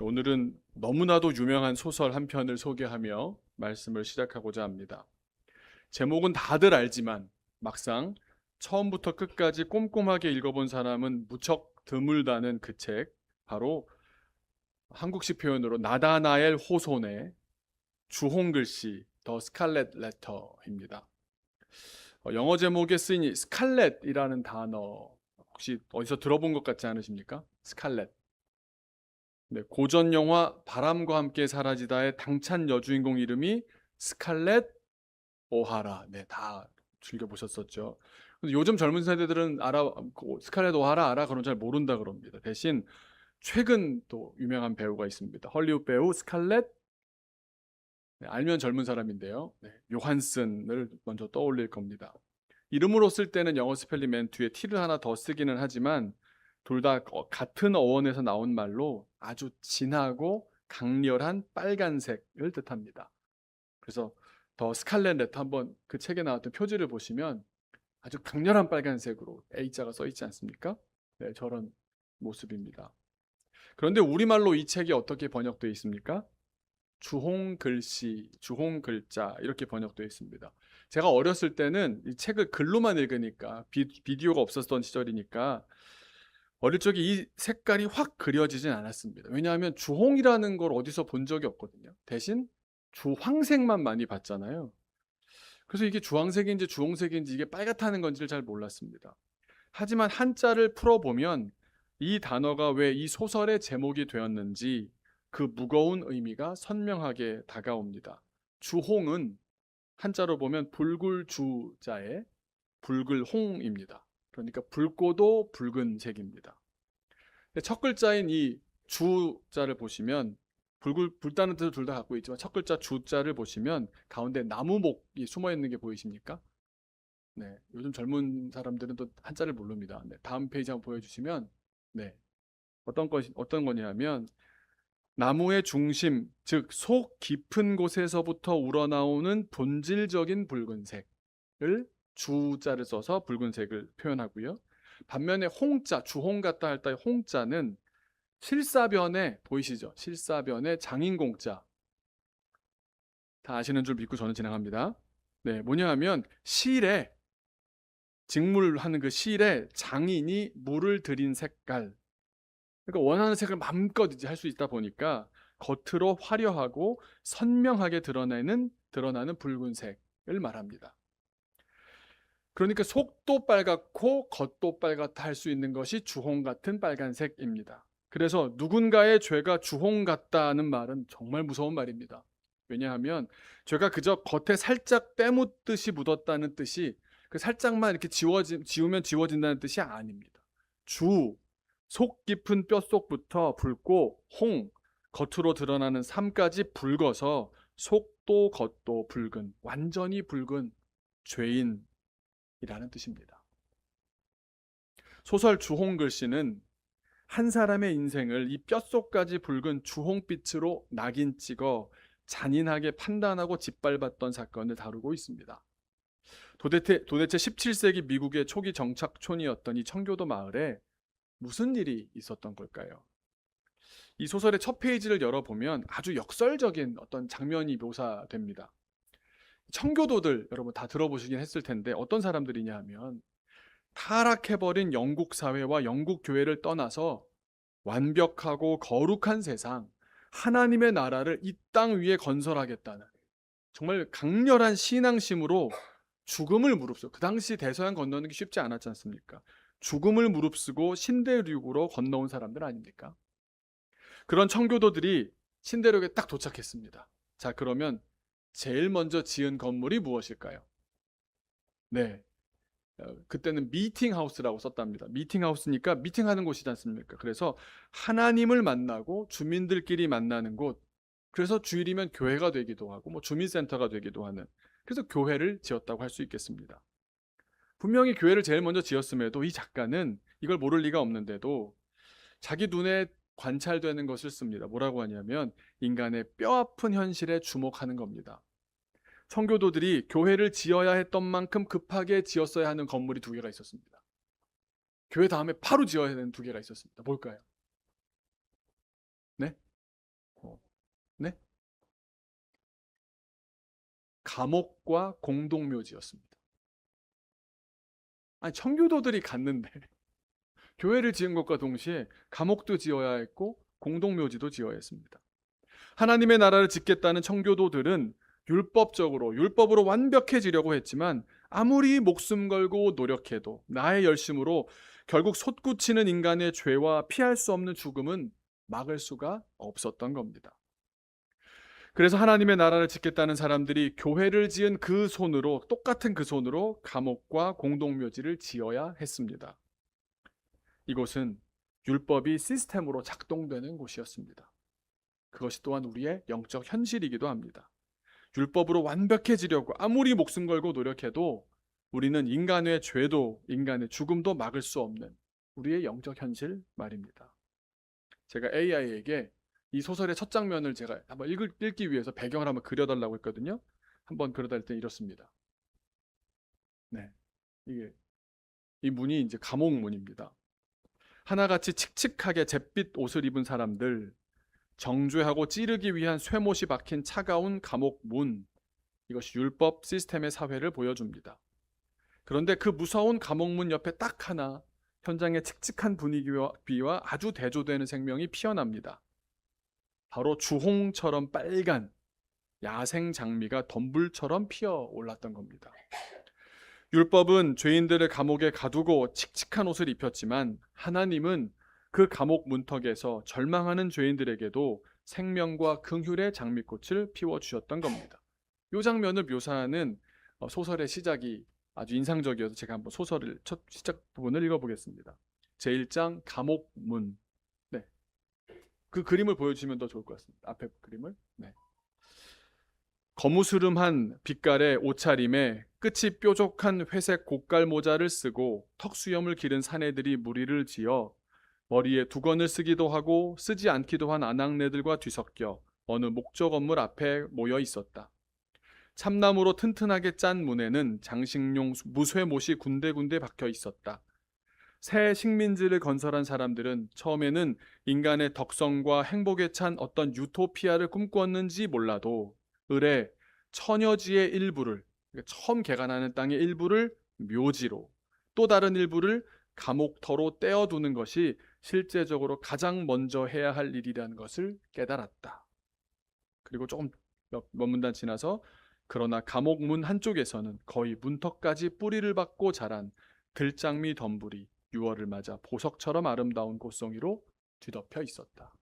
오늘은 너무나도 유명한 소설 한 편을 소개하며 말씀을 시작하고자 합니다. 제목은 다들 알지만 막상 처음부터 끝까지 꼼꼼하게 읽어본 사람은 무척 드물다는 그 책, 바로 한국식 표현으로 나다나엘 호손의 주홍글씨 더 스칼렛 레터입니다. 영어 제목에 쓰인 이 스칼렛이라는 단어 혹시 어디서 들어본 것 같지 않으십니까? 스칼렛. 네, 고전 영화 바람과 함께 사라지다의 당찬 여주인공 이름이 스칼렛 오하라. 네, 다 즐겨 보셨었죠. 근데 요즘 젊은 세대들은 스칼렛 오하라 알아? 그럼 잘 모른다 그럽니다. 대신 최근 또 유명한 배우가 있습니다. 헐리우드 배우 스칼렛. 네, 알면 젊은 사람인데요. 네, 요한슨을 먼저 떠올릴 겁니다. 이름으로 쓸 때는 영어 스펠링 맨 뒤에 T를 하나 더 쓰기는 하지만 둘 다 같은 어원에서 나온 말로 아주 진하고 강렬한 빨간색을 뜻합니다. 그래서 더 스칼렛 레터, 한번 그 책에 나왔던 표지를 보시면 아주 강렬한 빨간색으로 A자가 써 있지 않습니까? 네, 저런 모습입니다. 그런데 우리말로 이 책이 어떻게 번역되어 있습니까? 주홍글씨, 주홍글자 이렇게 번역되어 있습니다. 제가 어렸을 때는 이 책을 글로만 읽으니까 비디오가 없었던 시절이니까 어릴 적에 이 색깔이 확 그려지진 않았습니다. 왜냐하면 주홍이라는 걸 어디서 본 적이 없거든요. 대신 주황색만 많이 봤잖아요. 그래서 이게 주황색인지 주홍색인지 이게 빨갛다는 건지를 잘 몰랐습니다. 하지만 한자를 풀어보면 이 단어가 왜 이 소설의 제목이 되었는지 그 무거운 의미가 선명하게 다가옵니다. 주홍은 한자로 보면 불굴주자에 불글홍입니다. 그러니까 붉고도 붉은색입니다. 첫 글자인 이 주자를 보시면 불다는 뜻을 둘 다 갖고 있지만 첫 글자 주자를 보시면 가운데 나무목이 숨어 있는 게 보이십니까? 네, 요즘 젊은 사람들은 또 한자를 모릅니다. 네, 다음 페이지 한번 보여주시면, 네, 어떤 거냐면 나무의 중심, 즉 속 깊은 곳에서부터 우러나오는 본질적인 붉은색을 주자를 써서 붉은색을 표현하고요. 반면에 홍자, 주홍 같다 할 때 홍자는 실사변에 보이시죠? 실사변의 장인공자. 다 아시는 줄 믿고 저는 진행합니다. 네, 뭐냐 하면 실에 직물하는 그 실에 장인이 물을 들인 색깔. 그러니까 원하는 색을 마음껏 이제 할 수 있다 보니까 겉으로 화려하고 선명하게 드러나는 붉은색을 말합니다. 그러니까 속도 빨갛고 겉도 빨갛다 할 수 있는 것이 주홍 같은 빨간색입니다. 그래서 누군가의 죄가 주홍 같다는 말은 정말 무서운 말입니다. 왜냐하면 죄가 그저 겉에 살짝 때묻듯이 묻었다는 뜻이 그 살짝만 이렇게 지우면 지워진다는 뜻이 아닙니다. 속 깊은 뼛속부터 붉고 홍, 겉으로 드러나는 삶까지 붉어서 속도 겉도 붉은, 완전히 붉은 죄인이라는 뜻입니다. 소설 주홍글씨는 한 사람의 인생을 이 뼛속까지 붉은 주홍빛으로 낙인 찍어 잔인하게 판단하고 짓밟았던 사건을 다루고 있습니다. 도대체 17세기 미국의 초기 정착촌이었던 이 청교도 마을에 무슨 일이 있었던 걸까요? 이 소설의 첫 페이지를 열어보면 아주 역설적인 어떤 장면이 묘사됩니다. 청교도들 여러분 다 들어보시긴 했을 텐데 어떤 사람들이냐 하면 타락해버린 영국 사회와 영국 교회를 떠나서 완벽하고 거룩한 세상, 하나님의 나라를 이 땅 위에 건설하겠다는 정말 강렬한 신앙심으로 죽음을 무릅쓰고, 그 당시 대서양 건너는 게 쉽지 않았지 않습니까? 죽음을 무릅쓰고 신대륙으로 건너온 사람들 아닙니까? 그런 청교도들이 신대륙에 딱 도착했습니다. 자, 그러면 제일 먼저 지은 건물이 무엇일까요? 네, 그때는 미팅하우스라고 썼답니다. 미팅하우스니까 미팅하는 곳이지 않습니까? 그래서 하나님을 만나고 주민들끼리 만나는 곳, 그래서 주일이면 교회가 되기도 하고 뭐 주민센터가 되기도 하는, 그래서 교회를 지었다고 할 수 있겠습니다. 분명히 교회를 제일 먼저 지었음에도 이 작가는 이걸 모를 리가 없는데도 자기 눈에 관찰되는 것을 씁니다. 뭐라고 하냐면 인간의 뼈아픈 현실에 주목하는 겁니다. 청교도들이 교회를 지어야 했던 만큼 급하게 지었어야 하는 건물이 두 개가 있었습니다. 교회 다음에 바로 지어야 되는 두 개가 있었습니다. 뭘까요? 네? 감옥과 공동묘지였습니다. 아니, 청교도들이 갔는데 교회를 지은 것과 동시에 감옥도 지어야 했고 공동묘지도 지어야 했습니다. 하나님의 나라를 짓겠다는 청교도들은 율법으로 완벽해지려고 했지만 아무리 목숨 걸고 노력해도 나의 열심으로 결국 솟구치는 인간의 죄와 피할 수 없는 죽음은 막을 수가 없었던 겁니다. 그래서 하나님의 나라를 짓겠다는 사람들이 교회를 지은 그 손으로, 똑같은 그 손으로 감옥과 공동묘지를 지어야 했습니다. 이곳은 율법이 시스템으로 작동되는 곳이었습니다. 그것이 또한 우리의 영적 현실이기도 합니다. 율법으로 완벽해지려고 아무리 목숨 걸고 노력해도 우리는 인간의 죄도 인간의 죽음도 막을 수 없는 우리의 영적 현실 말입니다. 제가 AI에게 이 소설의 첫 장면을 제가 한번 읽기 위해서 배경을 한번 그려달라고 했거든요. 한번 그려달 때 이렇습니다. 네, 이 문이 이제 감옥문입니다. 하나같이 칙칙하게 잿빛 옷을 입은 사람들, 정죄하고 찌르기 위한 쇠못이 박힌 차가운 감옥문, 이것이 율법 시스템의 사회를 보여줍니다. 그런데 그 무서운 감옥문 옆에 딱 하나 현장의 칙칙한 분위기와 아주 대조되는 생명이 피어납니다. 바로 주홍처럼 빨간 야생 장미가 덤불처럼 피어올랐던 겁니다. 율법은 죄인들을 감옥에 가두고 칙칙한 옷을 입혔지만 하나님은 그 감옥 문턱에서 절망하는 죄인들에게도 생명과 긍휼의 장미꽃을 피워주셨던 겁니다. 이 장면을 묘사하는 소설의 시작이 아주 인상적이어서 제가 한번 소설을 첫 시작 부분을 읽어보겠습니다. 제1장 감옥문. 네, 그 그림을 보여주시면 더 좋을 것 같습니다. 앞에 그림을. 네. 거무스름한 빛깔의 옷차림에 끝이 뾰족한 회색 고깔 모자를 쓰고 턱수염을 기른 사내들이 무리를 지어 머리에 두건을 쓰기도 하고 쓰지 않기도 한 아낙네들과 뒤섞여 어느 목조 건물 앞에 모여 있었다. 참나무로 튼튼하게 짠 문에는 장식용 무쇠못이 군데군데 박혀 있었다. 새 식민지를 건설한 사람들은 처음에는 인간의 덕성과 행복에 찬 어떤 유토피아를 꿈꾸었는지 몰라도 을의 처녀지의 일부를, 처음 개간하는 땅의 일부를 묘지로, 또 다른 일부를 감옥터로 떼어두는 것이 실제적으로 가장 먼저 해야 할 일이라는 것을 깨달았다. 그리고 조금 몇 문단 지나서 그러나 감옥문 한쪽에서는 거의 문턱까지 뿌리를 받고 자란 들장미 덤불이 6월을 맞아 보석처럼 아름다운 꽃송이로 뒤덮여 있었다.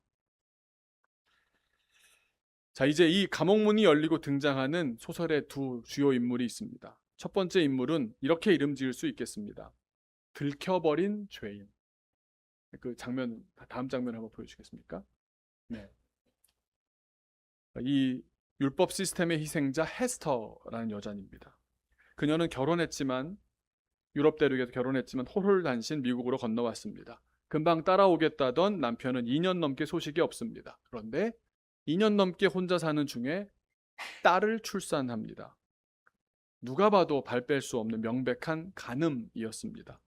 자, 이제 이 감옥문이 열리고 등장하는 소설의 두 주요 인물이 있습니다. 첫 번째 인물은 이렇게 이름 지을 수 있겠습니다. 들켜버린 죄인. 그 장면, 다음 장면 한번 보여주시겠습니까? 네. 이 율법 시스템의 희생자 헤스터라는 여자입니다. 그녀는 결혼했지만 유럽 대륙에서 결혼했지만 홀홀단신 미국으로 건너왔습니다. 금방 따라오겠다던 남편은 2년 넘게 소식이 없습니다. 그런데 2년 넘게 혼자 사는 중에 딸을 출산합니다. 누가 봐도 발 뺄 수 없는 명백한 간음이었습니다.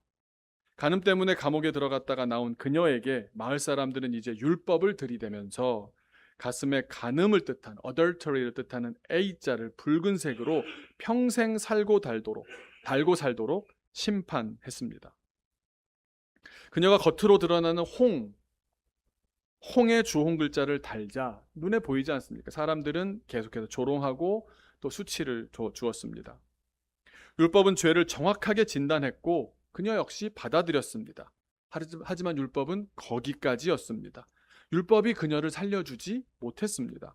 간음 때문에 감옥에 들어갔다가 나온 그녀에게 마을 사람들은 이제 율법을 들이대면서 가슴에 간음을 뜻한 adultery를 뜻하는 A자를 붉은색으로 평생 달고 살도록 심판했습니다. 그녀가 겉으로 드러나는 홍의 주홍 글자를 달자 눈에 보이지 않습니까? 사람들은 계속해서 조롱하고 또 수치를 주었습니다. 율법은 죄를 정확하게 진단했고 그녀 역시 받아들였습니다. 하지만 율법은 거기까지였습니다. 율법이 그녀를 살려주지 못했습니다.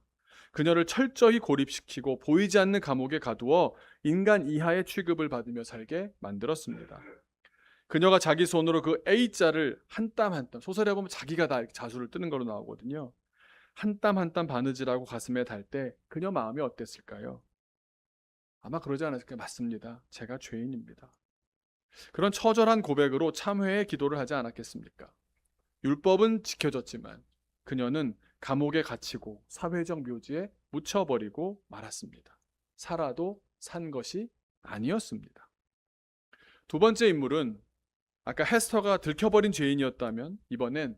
그녀를 철저히 고립시키고 보이지 않는 감옥에 가두어 인간 이하의 취급을 받으며 살게 만들었습니다. 그녀가 자기 손으로 그 A자를 한 땀 한 땀, 소설에 보면 자기가 다 자수를 뜨는 걸로 나오거든요. 한 땀 한 땀 바느질하고 가슴에 달 때 그녀 마음이 어땠을까요? 아마 그러지 않았을까요? 맞습니다. 제가 죄인입니다. 그런 처절한 고백으로 참회의 기도를 하지 않았겠습니까? 율법은 지켜졌지만 그녀는 감옥에 갇히고 사회적 묘지에 묻혀버리고 말았습니다. 살아도 산 것이 아니었습니다. 두 번째 인물은 아까 헤스터가 들켜버린 죄인이었다면 이번엔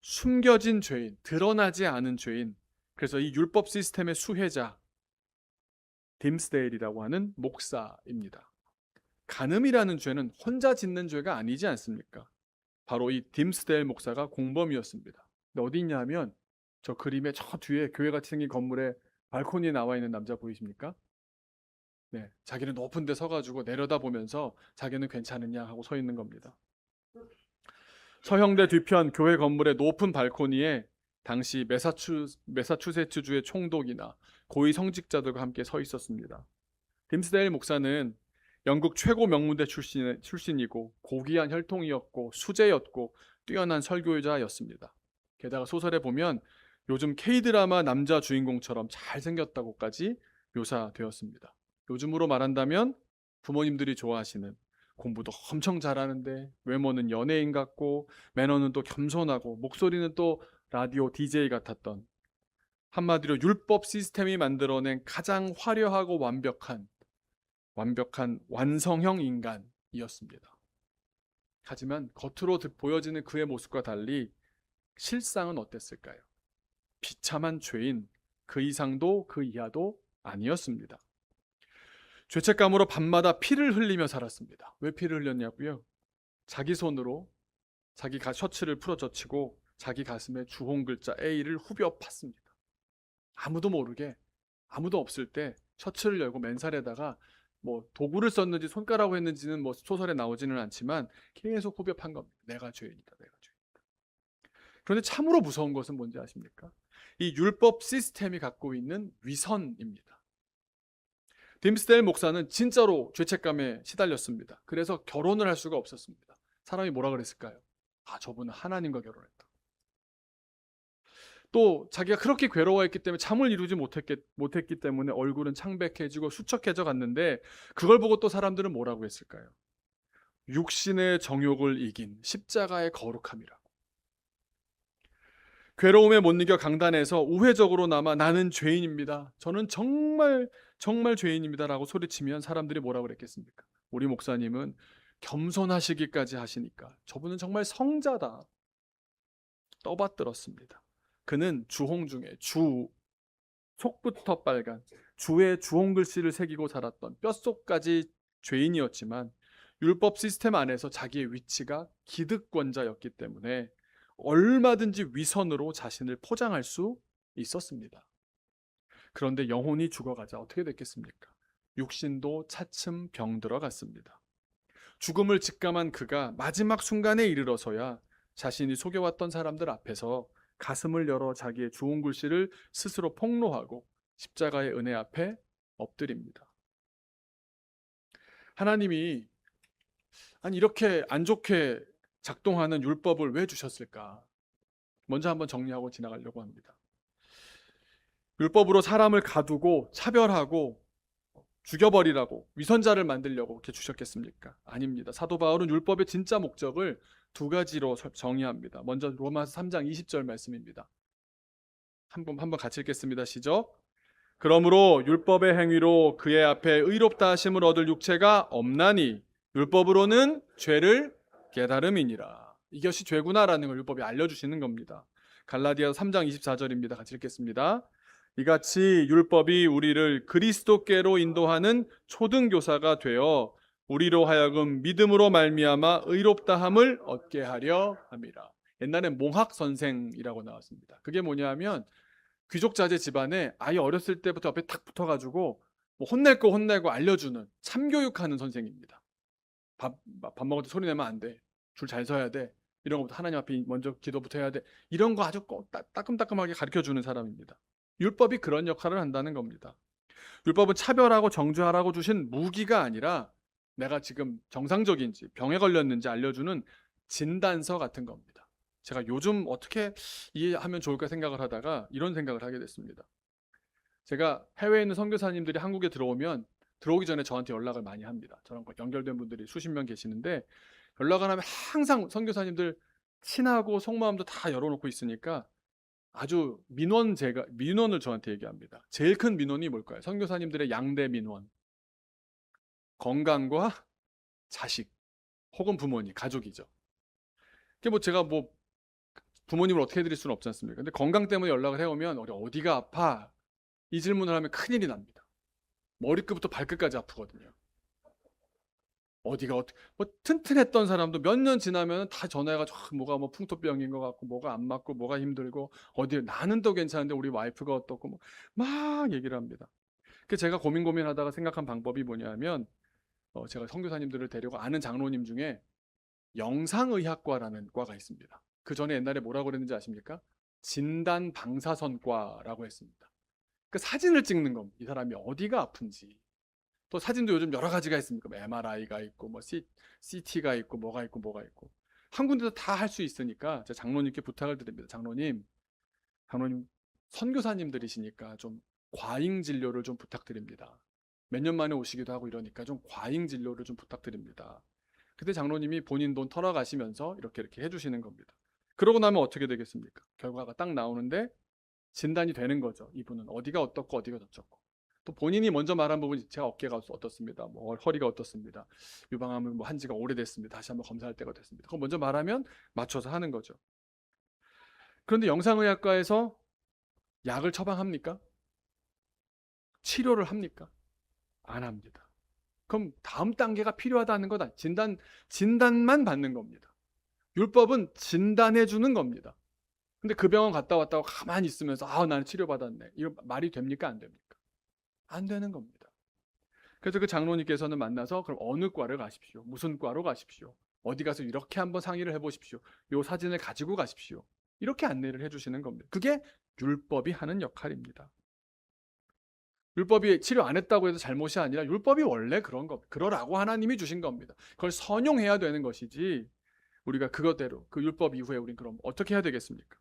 숨겨진 죄인, 드러나지 않은 죄인, 그래서 이 율법 시스템의 수혜자, 딤스데일이라고 하는 목사입니다. 간음이라는 죄는 혼자 짓는 죄가 아니지 않습니까? 바로 이 딤스데일 목사가 공범이었습니다. 근데 어디 있냐 하면 저 그림의 저 뒤에 교회같이 생긴 건물에 발코니에 나와 있는 남자 보이십니까? 네, 자기는 높은 데 서가지고 내려다보면서 자기는 괜찮으냐 하고 서 있는 겁니다. 서형대 뒤편 교회 건물의 높은 발코니에 당시 매사추세츠주의 총독이나 고위 성직자들과 함께 서 있었습니다. 딤스데일 목사는 영국 최고 명문대 출신이고 고귀한 혈통이었고 수재였고 뛰어난 설교자였습니다. 게다가 소설에 보면 요즘 K드라마 남자 주인공처럼 잘생겼다고까지 묘사되었습니다. 요즘으로 말한다면 부모님들이 좋아하시는, 공부도 엄청 잘하는데 외모는 연예인 같고 매너는 또 겸손하고 목소리는 또 라디오 DJ 같았던, 한마디로 율법 시스템이 만들어낸 가장 화려하고 완벽한 완성형 인간이었습니다. 하지만 겉으로 보여지는 그의 모습과 달리 실상은 어땠을까요? 비참한 죄인, 그 이상도 그 이하도 아니었습니다. 죄책감으로 밤마다 피를 흘리며 살았습니다. 왜 피를 흘렸냐고요? 자기 손으로 자기 셔츠를 풀어젖히고 자기 가슴에 주홍 글자 A를 후벼 팠습니다. 아무도 모르게, 아무도 없을 때 셔츠를 열고 맨살에다가 뭐 도구를 썼는지 손가락으로 했는지는 뭐 소설에 나오지는 않지만 계속 후벼 판 겁니다. 내가 죄인이다, 내가 죄인이다. 그런데 참으로 무서운 것은 뭔지 아십니까? 이 율법 시스템이 갖고 있는 위선입니다. 딤스데일 목사는 진짜로 죄책감에 시달렸습니다. 그래서 결혼을 할 수가 없었습니다. 사람이 뭐라 그랬을까요? 아, 저분은 하나님과 결혼했다. 또 자기가 그렇게 괴로워했기 때문에 잠을 이루지 못했기 때문에 얼굴은 창백해지고 수척해져 갔는데, 그걸 보고 또 사람들은 뭐라고 했을까요? 육신의 정욕을 이긴 십자가의 거룩함이라고. 괴로움에 못 이겨 강단에서 우회적으로 남아 나는 죄인입니다, 저는 정말 죄인입니다 라고 소리치면 사람들이 뭐라고 그랬겠습니까? 우리 목사님은 겸손하시기까지 하시니까 저분은 정말 성자다, 떠받들었습니다. 그는 주홍 중에 주, 속부터 빨간 주의 주홍 글씨를 새기고 살았던 뼛속까지 죄인이었지만 율법 시스템 안에서 자기의 위치가 기득권자였기 때문에 얼마든지 위선으로 자신을 포장할 수 있었습니다. 그런데 영혼이 죽어가자 어떻게 됐겠습니까? 육신도 차츰 병들어갔습니다. 죽음을 직감한 그가 마지막 순간에 이르러서야 자신이 속여왔던 사람들 앞에서 가슴을 열어 자기의 주홍 글씨를 스스로 폭로하고 십자가의 은혜 앞에 엎드립니다. 하나님이 이렇게 안 좋게 작동하는 율법을 왜 주셨을까? 먼저 한번 정리하고 지나가려고 합니다. 율법으로 사람을 가두고 차별하고 죽여버리라고, 위선자를 만들려고 그렇게 주셨겠습니까? 아닙니다. 사도 바울은 율법의 진짜 목적을 두 가지로 정의합니다. 먼저 로마서 3장 20절 말씀입니다. 한번 같이 읽겠습니다. 시작. 그러므로 율법의 행위로 그의 앞에 의롭다 하심을 얻을 육체가 없나니 율법으로는 죄를 깨달음이니라. 이것이 죄구나라는 걸 율법이 알려주시는 겁니다. 갈라디아서 3장 24절입니다. 같이 읽겠습니다. 이같이 율법이 우리를 그리스도께로 인도하는 초등교사가 되어 우리로 하여금 믿음으로 말미암아 의롭다함을 얻게 하려 함이라. 옛날엔 몽학 선생이라고 나왔습니다. 그게 뭐냐면 귀족 자제 집안에 아예 어렸을 때부터 앞에 탁 붙어가지고 뭐 혼낼 거 혼내고 알려주는 참교육하는 선생입니다. 밥 먹을 때 소리 내면 안 돼. 줄 잘 서야 돼. 이런 것부터 하나님 앞에 먼저 기도부터 해야 돼. 이런 거 아주 따끔따끔하게 가르쳐주는 사람입니다. 율법이 그런 역할을 한다는 겁니다. 율법은 차별하고 정죄하라고 주신 무기가 아니라 내가 지금 정상적인지 병에 걸렸는지 알려주는 진단서 같은 겁니다. 제가 요즘 어떻게 이해하면 좋을까 생각을 하다가 이런 생각을 하게 됐습니다. 제가 해외에 있는 선교사님들이 한국에 들어오기 전에 저한테 연락을 많이 합니다. 저랑 연결된 분들이 수십 명 계시는데 연락을 하면 항상 선교사님들 친하고 속마음도 다 열어놓고 있으니까 아주 민원을 저한테 얘기합니다. 제일 큰 민원이 뭘까요? 선교사님들의 양대 민원. 건강과 자식 혹은 부모님, 가족이죠. 제가 부모님을 어떻게 해드릴 수는 없지 않습니까? 근데 건강 때문에 연락을 해오면 우리 어디가 아파? 이 질문을 하면 큰일이 납니다. 머리끝부터 발끝까지 아프거든요. 뭐 튼튼했던 사람도 몇 년 지나면 다 전화해가지고 뭐가 뭐 풍토병인 것 같고 뭐가 안 맞고 뭐가 힘들고 어디 나는 또 괜찮은데 우리 와이프가 어떻고 뭐 막 얘기를 합니다. 그 제가 고민하다가 생각한 방법이 뭐냐면 제가 선교사님들을 데리고 아는 장로님 중에 영상의학과라는 과가 있습니다. 그 전에 옛날에 뭐라고 그랬는지 아십니까? 진단방사선과라고 했습니다. 그 사진을 찍는 겁니다. 이 사람이 어디가 아픈지. 또 사진도 요즘 여러 가지가 있습니까? MRI가 있고 뭐 CT가 있고 뭐가 있고 뭐가 있고 한 군데서 다 할 수 있으니까 제가 장로님께 부탁을 드립니다. 장로님 선교사님들이시니까 좀 과잉 진료를 좀 부탁드립니다. 몇 년 만에 오시기도 하고 이러니까 좀 과잉 진료를 좀 부탁드립니다. 그때 장로님이 본인 돈 털어가시면서 이렇게 해주시는 겁니다. 그러고 나면 어떻게 되겠습니까? 결과가 딱 나오는데 진단이 되는 거죠. 이분은 어디가 어떻고 어디가 저쩌고. 또 본인이 먼저 말한 부분이 제가 어깨가 어떻습니다. 뭐 허리가 어떻습니다. 유방암은 뭐 한 지가 오래됐습니다. 다시 한번 검사할 때가 됐습니다. 그거 먼저 말하면 맞춰서 하는 거죠. 그런데 영상의학과에서 약을 처방합니까? 치료를 합니까? 안 합니다. 그럼 다음 단계가 필요하다는 거다. 진단만 받는 겁니다. 율법은 진단해 주는 겁니다. 근데 그 병원 갔다 왔다고 가만히 있으면서 나는 치료받았네. 이거 말이 됩니까? 안 됩니까? 안 되는 겁니다. 그래서 그 장로님께서는 만나서 그럼 어느 과를 가십시오. 무슨 과로 가십시오. 어디 가서 이렇게 한번 상의를 해보십시오. 요 사진을 가지고 가십시오. 이렇게 안내를 해주시는 겁니다. 그게 율법이 하는 역할입니다. 율법이 치료 안 했다고 해서 잘못이 아니라 율법이 원래 그런 겁니다. 그러라고 하나님이 주신 겁니다. 그걸 선용해야 되는 것이지 우리가 그거대로 그 율법 이후에 우린 그럼 어떻게 해야 되겠습니까?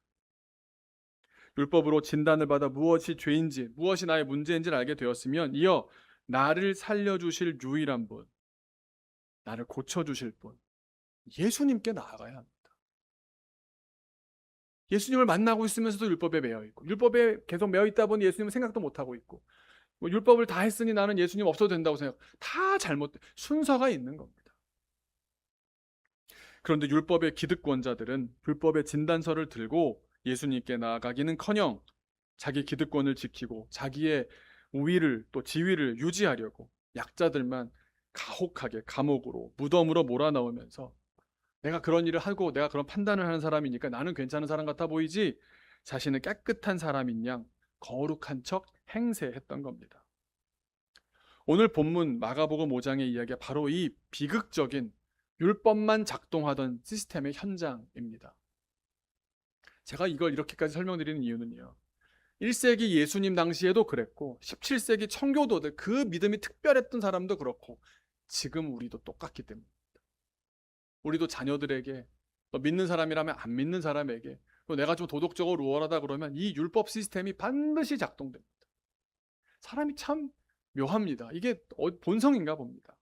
율법으로 진단을 받아 무엇이 죄인지 무엇이 나의 문제인지를 알게 되었으면 이어 나를 살려주실 유일한 분, 나를 고쳐주실 분, 예수님께 나아가야 합니다. 예수님을 만나고 있으면서도 율법에 매여 있고 율법에 계속 매여 있다 보니 예수님은 생각도 못하고 있고 뭐 율법을 다 했으니 나는 예수님 없어도 된다고 생각. 다 잘못된 순서가 있는 겁니다. 그런데 율법의 기득권자들은 율법의 진단서를 들고 예수님께 나아가기는커녕 자기 기득권을 지키고 자기의 우위를 또 지위를 유지하려고 약자들만 가혹하게 감옥으로 무덤으로 몰아넣으면서 내가 그런 일을 하고 내가 그런 판단을 하는 사람이니까 나는 괜찮은 사람 같아 보이지 자신은 깨끗한 사람인 양 거룩한 척 행세했던 겁니다. 오늘 본문 마가복음 5장의 이야기가 바로 이 비극적인 율법만 작동하던 시스템의 현장입니다. 제가 이걸 이렇게까지 설명드리는 이유는요. 1세기 예수님 당시에도 그랬고 17세기 청교도들 그 믿음이 특별했던 사람도 그렇고 지금 우리도 똑같기 때문입니다. 우리도 자녀들에게 너 믿는 사람이라면 안 믿는 사람에게 또 내가 좀 도덕적으로 우월하다 그러면 이 율법 시스템이 반드시 작동됩니다. 사람이 참 묘합니다. 이게 본성인가 봅니다.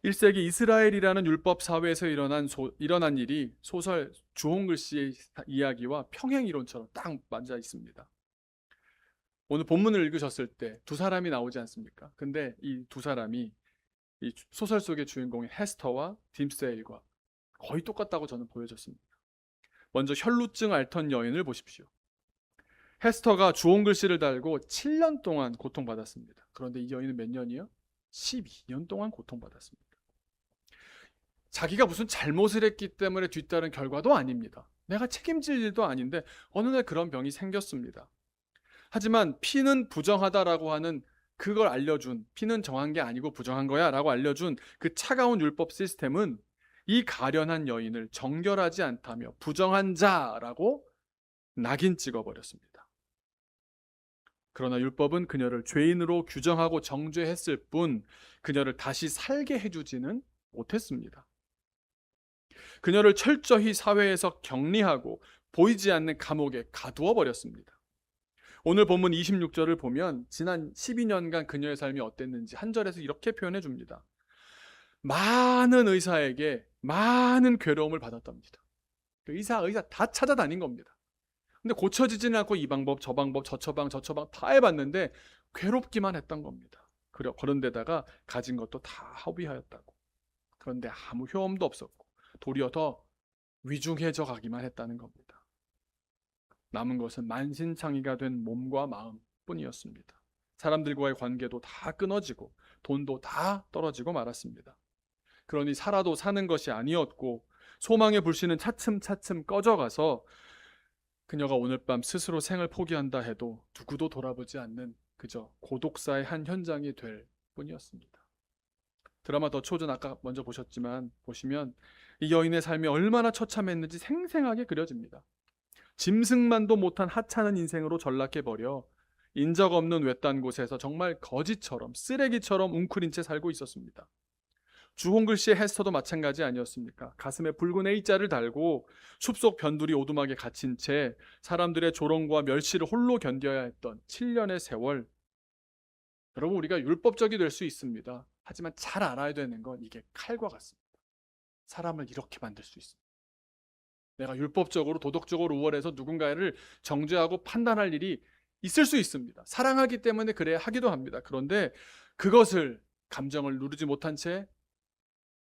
1세기 이스라엘이라는 율법 사회에서 일어난 일이 소설 주홍글씨의 이야기와 평행이론처럼 딱 맞아 있습니다. 오늘 본문을 읽으셨을 때 두 사람이 나오지 않습니까? 근데 이 두 사람이 이 소설 속의 주인공인 헤스터와 딤세일과 거의 똑같다고 저는 보여졌습니다. 먼저 혈루증 앓던 여인을 보십시오. 헤스터가 주홍글씨를 달고 7년 동안 고통받았습니다. 그런데 이 여인은 몇 년이요? 12년 동안 고통받았습니다. 자기가 무슨 잘못을 했기 때문에 뒤따른 결과도 아닙니다. 내가 책임질 일도 아닌데 어느 날 그런 병이 생겼습니다. 하지만 피는 부정하다라고 하는 그걸 알려준, 피는 정한 게 아니고 부정한 거야 라고 알려준 그 차가운 율법 시스템은 이 가련한 여인을 정결하지 않다며 부정한 자라고 낙인 찍어버렸습니다. 그러나 율법은 그녀를 죄인으로 규정하고 정죄했을 뿐 그녀를 다시 살게 해주지는 못했습니다. 그녀를 철저히 사회에서 격리하고 보이지 않는 감옥에 가두어 버렸습니다. 오늘 본문 26절을 보면 지난 12년간 그녀의 삶이 어땠는지 한 절에서 이렇게 표현해 줍니다. 많은 의사에게 많은 괴로움을 받았답니다. 의사 다 찾아다닌 겁니다. 근데 고쳐지지는 않고 이 방법 저 방법 저 처방 다 해봤는데 괴롭기만 했던 겁니다. 그런데다가 가진 것도 다 허비하였다고. 그런데 아무 효험도 없었고 도리어 더 위중해져 가기만 했다는 겁니다. 남은 것은 만신창이가 된 몸과 마음뿐이었습니다. 사람들과의 관계도 다 끊어지고 돈도 다 떨어지고 말았습니다. 그러니 살아도 사는 것이 아니었고 소망의 불씨는 차츰차츰 꺼져가서 그녀가 오늘 밤 스스로 생을 포기한다 해도 누구도 돌아보지 않는 그저 고독사의 한 현장이 될 뿐이었습니다. 드라마 더 초전 아까 먼저 보시면 이 여인의 삶이 얼마나 처참했는지 생생하게 그려집니다. 짐승만도 못한 하찮은 인생으로 전락해버려 인적 없는 외딴 곳에서 정말 거지처럼 쓰레기처럼 웅크린 채 살고 있었습니다. 주홍글 씨의 헤스터도 마찬가지 아니었습니까? 가슴에 붉은 A자를 달고 숲속 변두리 오두막에 갇힌 채 사람들의 조롱과 멸시를 홀로 견뎌야 했던 7년의 세월. 여러분, 우리가 율법적이 될 수 있습니다. 하지만 잘 알아야 되는 건 이게 칼과 같습니다. 사람을 이렇게 만들 수 있습니다. 내가 율법적으로 도덕적으로 우월해서 누군가를 정죄하고 판단할 일이 있을 수 있습니다. 사랑하기 때문에 그래야 하기도 합니다. 그런데 그것을 감정을 누르지 못한 채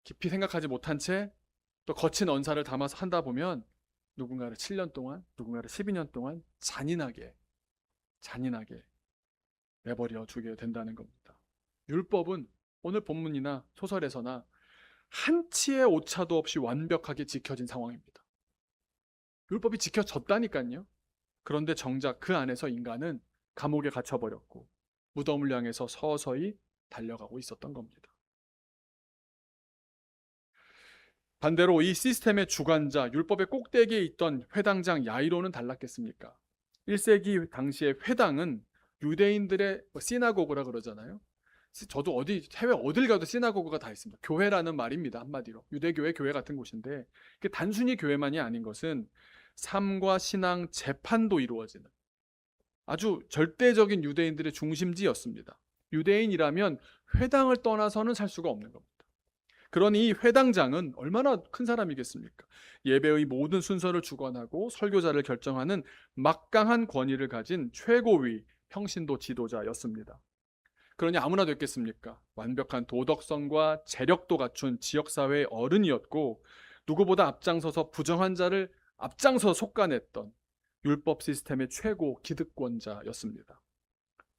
깊이 생각하지 못한 채 또 거친 언사를 담아서 한다 보면 누군가를 7년 동안, 누군가를 12년 동안 잔인하게 내버려 두게 된다는 겁니다. 율법은 오늘 본문이나 소설에서나 한치의 오차도 없이 완벽하게 지켜진 상황입니다. 율법이 지켜졌다니까요. 그런데 정작 그 안에서 인간은 감옥에 갇혀버렸고 무덤을 향해서 서서히 달려가고 있었던 겁니다. 반대로 이 시스템의 주관자, 율법의 꼭대기에 있던 회당장 야이로는 달랐겠습니까? 1세기 당시의 회당은 유대인들의 시나고그라 그러잖아요. 저도 해외 어딜 가도 시나고그가 다 있습니다. 교회라는 말입니다. 한마디로. 유대교회 교회 같은 곳인데 단순히 교회만이 아닌 것은 삶과 신앙, 재판도 이루어지는 아주 절대적인 유대인들의 중심지였습니다. 유대인이라면 회당을 떠나서는 살 수가 없는 겁니다. 그러니 이 회당장은 얼마나 큰 사람이겠습니까? 예배의 모든 순서를 주관하고 설교자를 결정하는 막강한 권위를 가진 최고위 평신도 지도자였습니다. 그러니 아무나 됐겠습니까? 완벽한 도덕성과 재력도 갖춘 지역사회의 어른이었고 누구보다 앞장서서 부정한 자를 앞장서 속아냈던 율법 시스템의 최고 기득권자였습니다.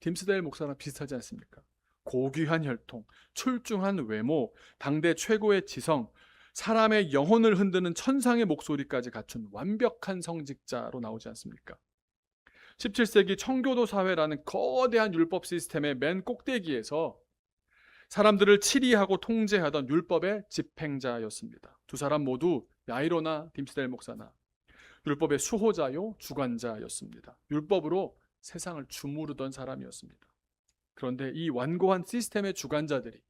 딤스데일 목사랑 비슷하지 않습니까? 고귀한 혈통, 출중한 외모, 당대 최고의 지성, 사람의 영혼을 흔드는 천상의 목소리까지 갖춘 완벽한 성직자로 나오지 않습니까? 17세기 청교도 사회라는 거대한 율법 시스템의 맨 꼭대기에서 사람들을 치리하고 통제하던 율법의 집행자였습니다. 두 사람 모두 야이로나 딤스데일 목사나 율법의 수호자요 주관자였습니다. 율법으로 세상을 주무르던 사람이었습니다. 그런데 이 완고한 시스템의 주관자들이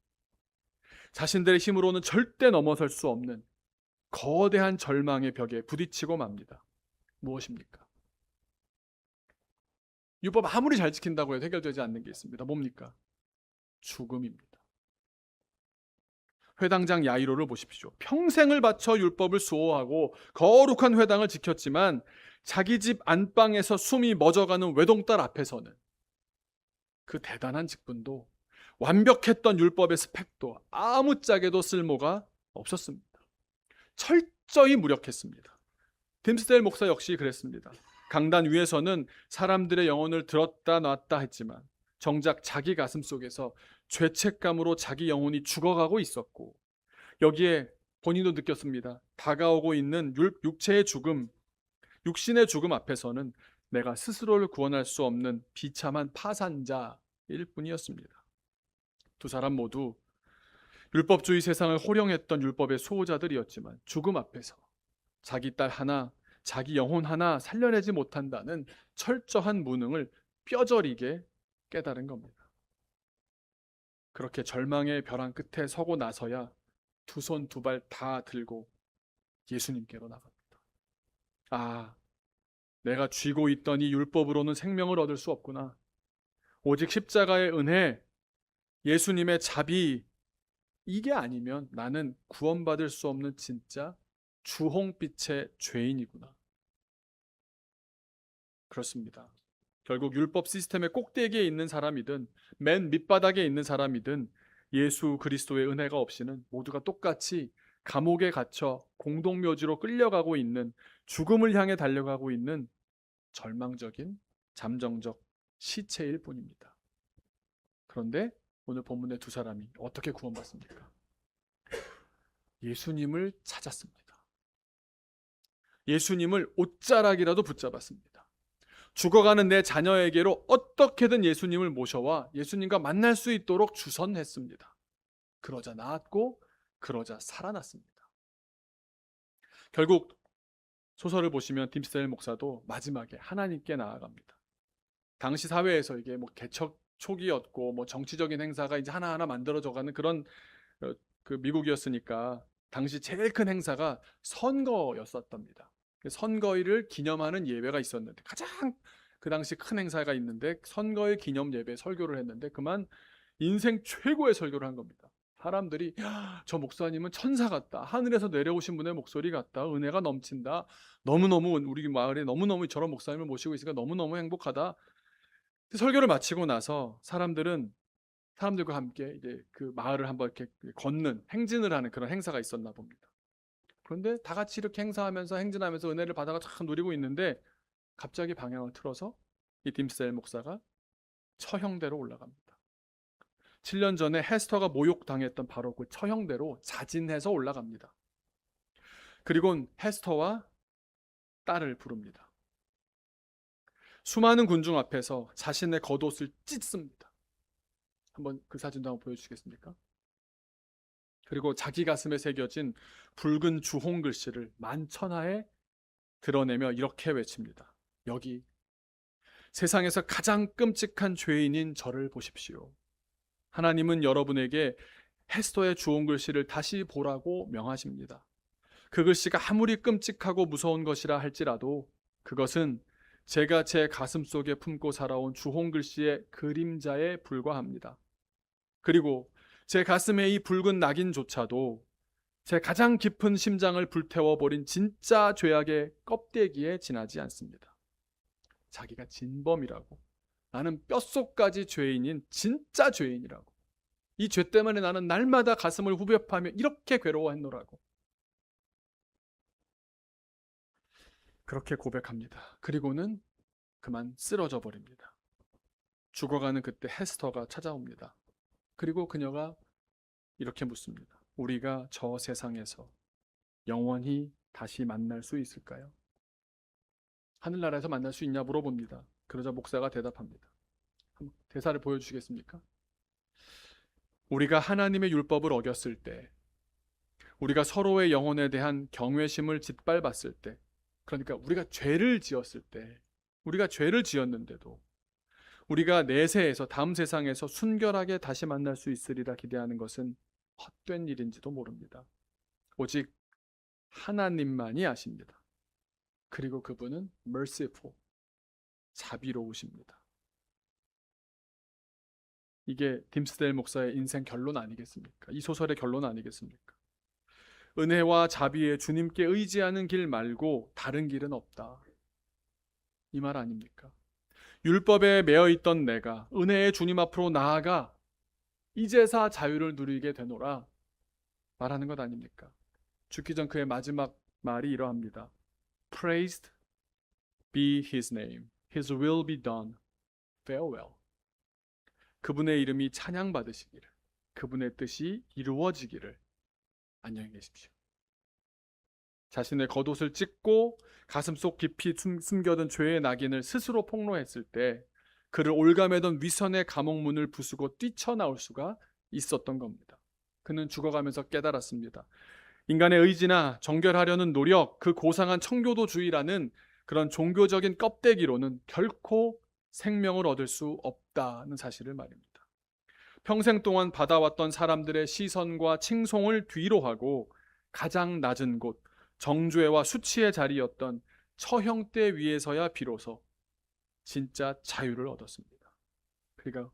자신들의 힘으로는 절대 넘어설 수 없는 거대한 절망의 벽에 부딪히고 맙니다. 무엇입니까? 율법 아무리 잘 지킨다고 해도 해결되지 않는 게 있습니다. 뭡니까? 죽음입니다. 회당장 야이로를 보십시오. 평생을 바쳐 율법을 수호하고 거룩한 회당을 지켰지만 자기 집 안방에서 숨이 멎어가는 외동딸 앞에서는 그 대단한 직분도 완벽했던 율법의 스펙도 아무짝에도 쓸모가 없었습니다. 철저히 무력했습니다. 딤스데일 목사 역시 그랬습니다. 강단 위에서는 사람들의 영혼을 들었다 놨다 했지만 정작 자기 가슴 속에서 죄책감으로 자기 영혼이 죽어가고 있었고 여기에 본인도 느꼈습니다. 다가오고 있는 육체의 죽음, 육신의 죽음 앞에서는 내가 스스로를 구원할 수 없는 비참한 파산자일 뿐이었습니다. 두 사람 모두 율법주의 세상을 호령했던 율법의 수호자들이었지만 죽음 앞에서 자기 딸 하나, 자기 영혼 하나 살려내지 못한다는 철저한 무능을 뼈저리게 깨달은 겁니다. 그렇게 절망의 벼랑 끝에 서고 나서야 두 손 두 발 다 들고 예수님께로 나갑니다. 아, 내가 쥐고 있던 이 율법으로는 생명을 얻을 수 없구나. 오직 십자가의 은혜, 예수님의 자비, 이게 아니면 나는 구원받을 수 없는 진짜 주홍빛의 죄인이구나. 그렇습니다. 결국 율법 시스템의 꼭대기에 있는 사람이든 맨 밑바닥에 있는 사람이든 예수 그리스도의 은혜가 없이는 모두가 똑같이 감옥에 갇혀 공동묘지로 끌려가고 있는, 죽음을 향해 달려가고 있는 절망적인 잠정적 시체일 뿐입니다. 그런데 오늘 본문의 두 사람이 어떻게 구원받습니까? 예수님을 찾았습니다. 예수님을 옷자락이라도 붙잡았습니다. 죽어가는 내 자녀에게로 어떻게든 예수님을 모셔와 예수님과 만날 수 있도록 주선했습니다. 그러자 나았고 그러자 살아났습니다. 결국 소설을 보시면 딤스데일 목사도 마지막에 하나님께 나아갑니다. 당시 사회에서 이게 뭐 개척 초기였고 뭐 정치적인 행사가 이제 하나하나 만들어져가는 그런 그 미국이었으니까 당시 제일 큰 행사가 선거였었답니다. 선거일을 기념하는 예배가 있었는데 가장 그 당시 큰 행사가 있는데 선거일 기념 예배 설교를 했는데 그만 인생 최고의 설교를 한 겁니다. 사람들이 저 목사님은 천사 같다. 하늘에서 내려오신 분의 목소리 같다. 은혜가 넘친다. 너무너무 우리 마을에 너무너무 저런 목사님을 모시고 있으니까 너무너무 행복하다. 설교를 마치고 나서 사람들과 함께 이제 그 마을을 한번 이렇게 걷는 행진을 하는 그런 행사가 있었나 봅니다. 그런데 다 같이 이렇게 행사하면서 행진하면서 은혜를 받아가 참 누리고 있는데 갑자기 방향을 틀어서 이 딤스데일 목사가 처형대로 올라갑니다. 7년 전에 헤스터가 모욕당했던 바로 그 처형대로 자진해서 올라갑니다. 그리고 헤스터와 딸을 부릅니다. 수많은 군중 앞에서 자신의 겉옷을 찢습니다. 한번 그 사진도 한번 보여주시겠습니까? 그리고 자기 가슴에 새겨진 붉은 주홍 글씨를 만천하에 드러내며 이렇게 외칩니다. 여기 세상에서 가장 끔찍한 죄인인 저를 보십시오. 하나님은 여러분에게 헤스터의 주홍 글씨를 다시 보라고 명하십니다. 그 글씨가 아무리 끔찍하고 무서운 것이라 할지라도 그것은 제가 제 가슴 속에 품고 살아온 주홍 글씨의 그림자에 불과합니다. 그리고 제 가슴의 이 붉은 낙인조차도 제 가장 깊은 심장을 불태워버린 진짜 죄악의 껍데기에 지나지 않습니다. 자기가 진범이라고, 나는 뼛속까지 죄인인 진짜 죄인이라고, 이 죄 때문에 나는 날마다 가슴을 후벼파며 이렇게 괴로워했노라고 그렇게 고백합니다. 그리고는 그만 쓰러져 버립니다. 죽어가는 그때 헤스터가 찾아옵니다. 그리고 그녀가 이렇게 묻습니다. 우리가 저 세상에서 영원히 다시 만날 수 있을까요? 하늘나라에서 만날 수 있냐 물어봅니다. 그러자 목사가 대답합니다. 대사를 보여주시겠습니까? 우리가 하나님의 율법을 어겼을 때, 우리가 서로의 영혼에 대한 경외심을 짓밟았을 때, 그러니까 우리가 죄를 지었을 때, 우리가 죄를 지었는데도 우리가 내세에서 다음 세상에서 순결하게 다시 만날 수 있으리라 기대하는 것은 헛된 일인지도 모릅니다. 오직 하나님만이 아십니다. 그리고 그분은 merciful, 자비로우십니다. 이게 딤스데일 목사의 인생 결론 아니겠습니까? 이 소설의 결론 아니겠습니까? 은혜와 자비에 주님께 의지하는 길 말고 다른 길은 없다. 이 말 아닙니까? 율법에 매여 있던 내가 은혜의 주님 앞으로 나아가 이제사 자유를 누리게 되노라 말하는 것 아닙니까? 죽기 전 그의 마지막 말이 이러합니다. Praised be his name. His will be done. Farewell. 그분의 이름이 찬양받으시기를, 그분의 뜻이 이루어지기를. 안녕히 계십시오. 자신의 겉옷을 찢고 가슴속 깊이 숨겨둔 죄의 낙인을 스스로 폭로했을 때 그를 올가매던 위선의 감옥문을 부수고 뛰쳐나올 수가 있었던 겁니다. 그는 죽어가면서 깨달았습니다. 인간의 의지나 정결하려는 노력, 그 고상한 청교도주의라는 그런 종교적인 껍데기로는 결코 생명을 얻을 수 없다는 사실을 말입니다. 평생 동안 받아왔던 사람들의 시선과 칭송을 뒤로하고 가장 낮은 곳, 정죄와 수치의 자리였던 처형대 위에서야 비로소 진짜 자유를 얻었습니다.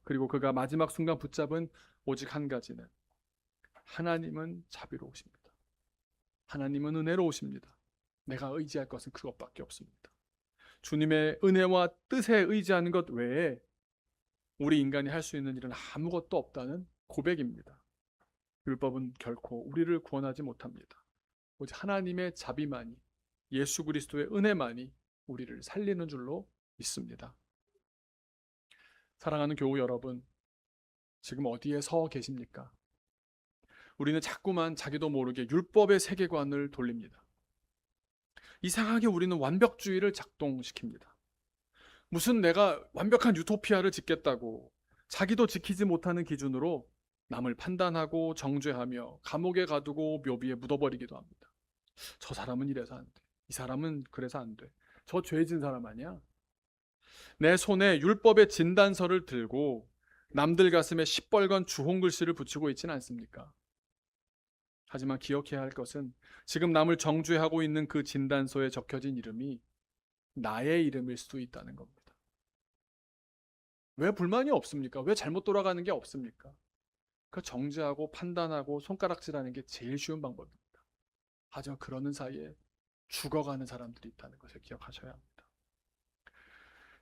그리고 그가 마지막 순간 붙잡은 오직 한 가지는 하나님은 자비로우십니다. 하나님은 은혜로우십니다. 내가 의지할 것은 그것밖에 없습니다. 주님의 은혜와 뜻에 의지하는 것 외에 우리 인간이 할 수 있는 일은 아무것도 없다는 고백입니다. 율법은 결코 우리를 구원하지 못합니다. 오직 하나님의 자비만이, 예수 그리스도의 은혜만이 우리를 살리는 줄로 믿습니다. 사랑하는 교우 여러분, 지금 어디에 서 계십니까? 우리는 자꾸만 자기도 모르게 율법의 세계관을 돌립니다. 이상하게 우리는 완벽주의를 작동시킵니다. 무슨 내가 완벽한 유토피아를 짓겠다고 자기도 지키지 못하는 기준으로 남을 판단하고 정죄하며 감옥에 가두고 묘비에 묻어버리기도 합니다. 저 사람은 이래서 안 돼. 이 사람은 그래서 안 돼. 저 죄진 사람 아니야? 내 손에 율법의 진단서를 들고 남들 가슴에 시뻘건 주홍글씨를 붙이고 있지는 않습니까? 하지만 기억해야 할 것은 지금 남을 정죄하고 있는 그 진단서에 적혀진 이름이 나의 이름일 수도 있다는 겁니다. 왜 불만이 없습니까? 왜 잘못 돌아가는 게 없습니까? 그 정죄하고 판단하고 손가락질하는 게 제일 쉬운 방법입니다. 하지만 그러는 사이에 죽어가는 사람들이 있다는 것을 기억하셔야 합니다.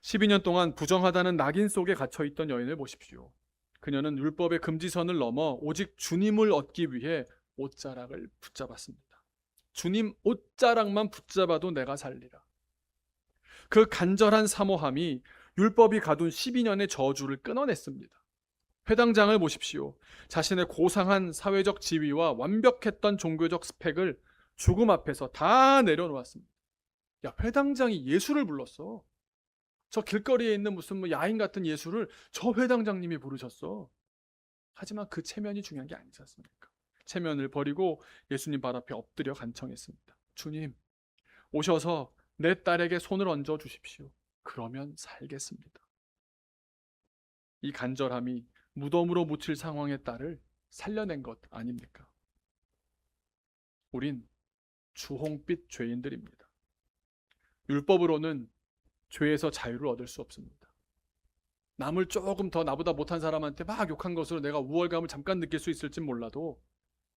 12년 동안 부정하다는 낙인 속에 갇혀있던 여인을 보십시오. 그녀는 율법의 금지선을 넘어 오직 주님을 얻기 위해 옷자락을 붙잡았습니다. 주님 옷자락만 붙잡아도 내가 살리라. 그 간절한 사모함이 율법이 가둔 12년의 저주를 끊어냈습니다. 회당장을 보십시오. 자신의 고상한 사회적 지위와 완벽했던 종교적 스펙을 죽음 앞에서 다 내려놓았습니다. 야, 회당장이 예수를 불렀어. 저 길거리에 있는 무슨 뭐 야인 같은 예수를 저 회당장님이 부르셨어. 하지만 그 체면이 중요한 게 아니지 않습니까? 체면을 버리고 예수님 발 앞에 엎드려 간청했습니다. 주님, 오셔서 내 딸에게 손을 얹어 주십시오. 그러면 살겠습니다. 이 간절함이 무덤으로 묻힐 상황의 딸을 살려낸 것 아닙니까? 우린 주홍빛 죄인들입니다. 율법으로는 죄에서 자유를 얻을 수 없습니다. 남을 조금 더 나보다 못한 사람한테 막 욕한 것으로 내가 우월감을 잠깐 느낄 수 있을지 몰라도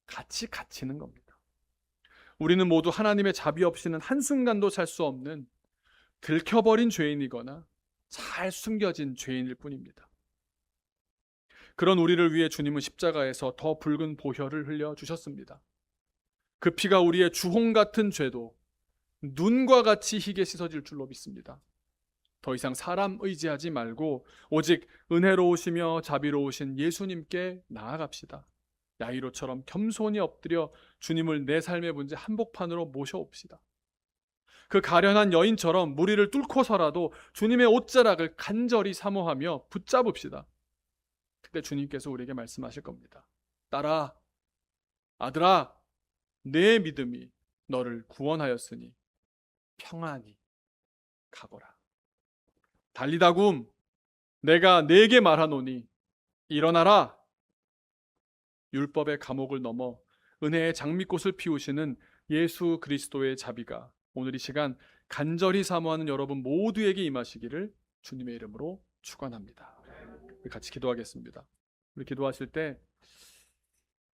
같이 갇히는 겁니다. 우리는 모두 하나님의 자비 없이는 한순간도 살 수 없는 들켜버린 죄인이거나 잘 숨겨진 죄인일 뿐입니다. 그런 우리를 위해 주님은 십자가에서 더 붉은 보혈을 흘려 주셨습니다. 그 피가 우리의 주홍 같은 죄도 눈과 같이 희게 씻어질 줄로 믿습니다. 더 이상 사람 의지하지 말고 오직 은혜로우시며 자비로우신 예수님께 나아갑시다. 야이로처럼 겸손히 엎드려 주님을 내 삶의 문제 한복판으로 모셔옵시다. 그 가련한 여인처럼 무리를 뚫고서라도 주님의 옷자락을 간절히 사모하며 붙잡읍시다. 그때 주님께서 우리에게 말씀하실 겁니다. 딸아, 아들아, 내 믿음이 너를 구원하였으니 평안히 가거라. 달리다굼, 내가 네게 말하노니 일어나라. 율법의 감옥을 넘어 은혜의 장미꽃을 피우시는 예수 그리스도의 자비가 오늘 이 시간 간절히 사모하는 여러분 모두에게 임하시기를 주님의 이름으로 축원합니다. 우리 같이 기도하겠습니다. 우리 기도하실 때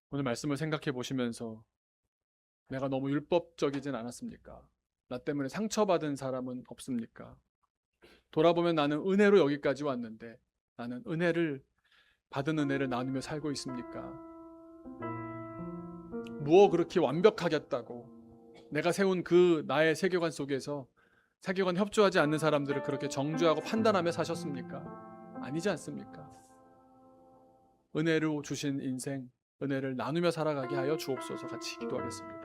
오늘 말씀을 생각해 보시면서 내가 너무 율법적이진 않았습니까? 나 때문에 상처받은 사람은 없습니까? 돌아보면 나는 은혜로 여기까지 왔는데 나는 받은 은혜를 나누며 살고 있습니까? 무엇 그렇게 완벽하겠다고 내가 세운 그 나의 세계관 속에서 세계관 협조하지 않는 사람들을 그렇게 정죄하고 판단하며 사셨습니까? 아니지 않습니까? 은혜로 주신 인생, 은혜를 나누며 살아가게 하여 주옵소서. 같이 기도하겠습니다.